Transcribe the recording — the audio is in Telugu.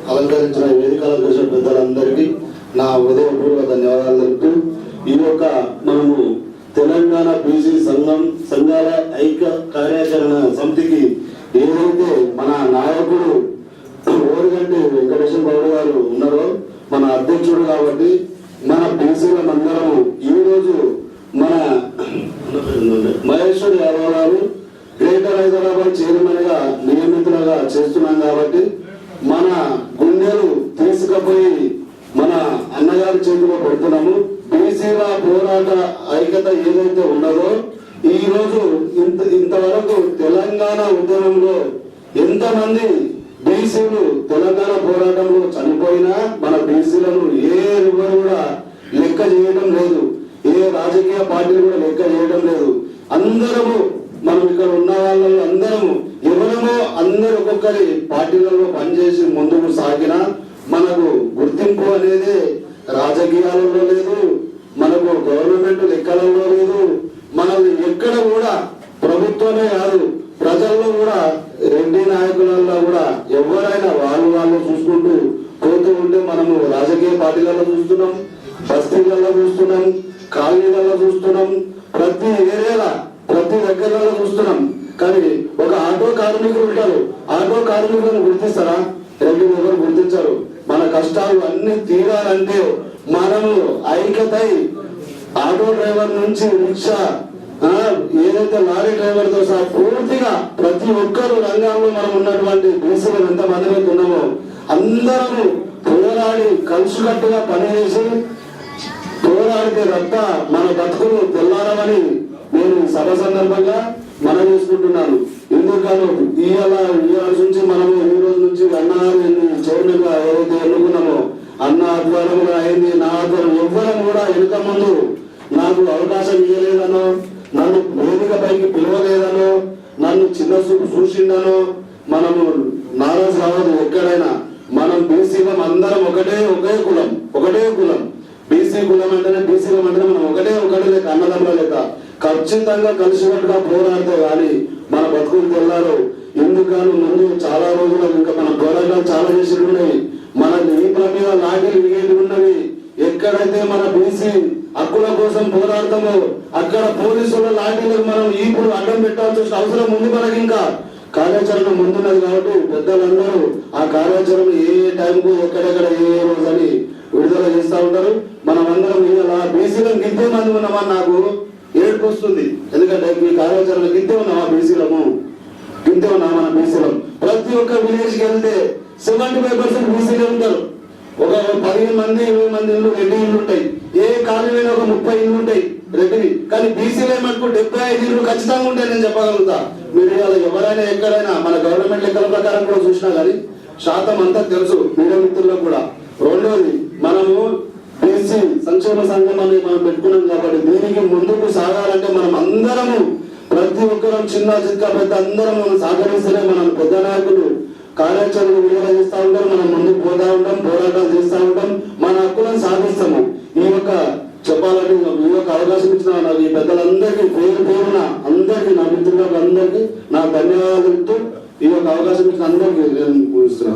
అలంకరించిన వేదిక అలంకరించిన పెద్దలందరికీ నా హృదయపూర్వక ధన్యవాదాలు తెలుపుతూ ఈ యొక్క మనము తెలంగాణ బీసీ సంఘాల ఐక్య కార్యాచరణ సమితికి ఏదైతే మన నాయకుడు ఓరిగంటి వెంకటేశ్వర గౌడ్ గారు ఉన్నారో మన అధ్యక్షుడు కాబట్టి మన బీసీల అందరము ఈ రోజు మన మహేశ్వర్ యాదవ్ గారు గ్రేటర్ హైదరాబాద్ చైర్మన్ గా నియమితులుగా చేస్తున్నాం కాబట్టి మన గుండెలు తీసుకుపోయి మన అన్నగారి చేతిలో పెడుతున్నాము. బీసీల పోరాట ఐక్యత ఏదైతే ఉన్నదో ఈ రోజు ఇంతవరకు తెలంగాణ ఉద్యమంలో ఎంతమంది బీసీలు తెలంగాణ పోరాటంలో చనిపోయినా మన బీసీలను ఎవరు కూడా లెక్క చేయడం లేదు, ఏ రాజకీయ పార్టీలు కూడా లెక్క చేయడం లేదు. అందరము మనం ఇక్కడ ఉన్న వాళ్ళలో అందరము ఎవరమో అందరు ఒక్కొక్కరి పార్టీలలో పనిచేసి ముందుకు సాగినా మనకు గుర్తింపు అనేది రాజకీయాలలో లేదు, మనకు గవర్నమెంట్ లెక్కలలో లేదు. మనది ఎక్కడ కూడా ప్రభుత్వమే కాదు ప్రజల్లో కూడా రెడ్డి నాయకులలో కూడా ఎవరైనా వాళ్ళు చూసుకుంటూ పోతూ ఉంటే మనము రాజకీయ పార్టీలలో చూస్తున్నాం, బస్తీలలో చూస్తున్నాం, కాలనీలలో చూస్తున్నాం, ప్రతి ఏరియాలో ప్రతి దగ్గరలో చూస్తున్నాం. కానీ ఒక ఆటో కార్మికులు ఉంటారు, ఆటో కార్మికులను గుర్తిస్తారా? రెడ్డి ఎవరు గుర్తించారు. మన కష్టాలు అన్ని తీరాలంటే మనము ఐక్యతై ఆటో డ్రైవర్ నుంచి రిక్షా ఏదైతే లారీ డ్రైవర్ తో సహా పూర్తిగా ప్రతి ఒక్కరు రంగంలో మనం ఉన్నటువంటి బీసీలు ఎంత మంది ఉన్నామో అందరము పోరాడి కలుసుకట్టుగా పనిచేసి పోరాడితే రక్త మన బతుకులు తెల్లారమని నేను సభ సందర్భంగా మనం చేసుకుంటున్నాను. ఎందుకనో ఇవాళ నుంచి మనము ఈ రోజు నుంచి అన్నగారు చైర్మన్ గా ఏదైతే ఎన్నుకున్నామో అన్న ఆధ్వర్యంలో అయింది, నా ఆధ్వర్యం ఎవ్వరం కూడా వెనుక ముందు నాకు అవకాశం ఇవ్వలేదనో, నన్ను వేదిక పైకి పిలవలేదనో, నన్ను చిన్న చూపు చూసిండనో మనము నారాజు రావద్దు. ఎక్కడైనా మనం బీసీలం అందరం ఒకే కులం బీసీ కులం అంటేనే బీసీలం అంటేనే మనం ఒకటే లేక అన్నదమ్ముల లేక ఖచ్చితంగా కలిసినట్టుగా పోరాడితే కానీ మన బతుకులు తెల్లారు. ఎందుకని ముందు చాలా రోజులు ఇంకా మన పోరాటాలు చాలా చేసి ఉన్నాయి, మన ఈపుల మీద లాఠీలు విగేటి ఉన్నవి. ఎక్కడైతే మన బీసీ హక్కుల కోసం పోరాడతామో అక్కడ పోలీసుల లాఠీలకు మనం ఇప్పుడు అడ్డం పెట్టాల్సిన అవసరం ఉంది. మనకి ఇంకా కార్యాచరణ ముందున్నది కాబట్టి పెద్దలందరూ ఆ కార్యాచరణ ఏ టైంకు ఎక్కడెక్కడ ఏ రోజు అని విడుదల చేస్తూ ఉంటారు. మనం అందరం ఇలా బీసీలను గింతే మంది ఉన్నామని నాకు ఏడుపు వస్తుంది. ఎందుకంటే ఈ కార్యాచరణ గింతే ఉన్నామా బీసీలము, గింతే ఉన్నా మన బీసీలం. ప్రతి ఒక్క విలేజ్కి వెళ్తే 75% బీసీలే ఉంటారు. ఒక 15 మంది 20 మంది ఇల్లు రెడ్డి ఇల్లు ఉంటాయి, ఏ కాలనీలో ఒక 30 ఇల్లు ఉంటాయి రెడ్డివి. కానీ బీసీలే మటుకు 75 ఇల్లు ఖచ్చితంగా ఉంటాయి నేను చెప్పగలుగుతా. మీడియాలో ఎవరైనా ఎక్కడైనా మన గవర్నమెంట్ లెక్కల ప్రకారం కూడా చూసినా కానీ శాతం అంతా తెలుసు మీడియా మిత్రులకు కూడా. రెండోది మనము బీసీ సంక్షేమ సంఘం అని మనం పెట్టుకున్నాం కాబట్టి దీనికి ముందుకు సాగాలంటే మనం అందరము ప్రతి ఒక్కరం చిన్న చిక్క పెద్ద అందరం సహకరిస్తేనే మనం పెద్ద నాయకులు కార్యాచరణ విడుదల చేస్తూ ఉంటాం, మనం ముందుకు పోతా ఉంటాం, పోరాటాలు చేస్తూ ఉంటాం, మన హక్కులను సాధిస్తాము. ఈ యొక్క చెప్పాలంటే ఈ యొక్క అవకాశం ఇచ్చిన నాకు ఈ పెద్దలందరికీ పేరున అందరికీ నా మిత్రులకు అందరికీ నా ధన్యవాదాలు. ఈ యొక్క అవకాశం ఇచ్చిన అందరికీ నేను పూజిస్తున్నాను.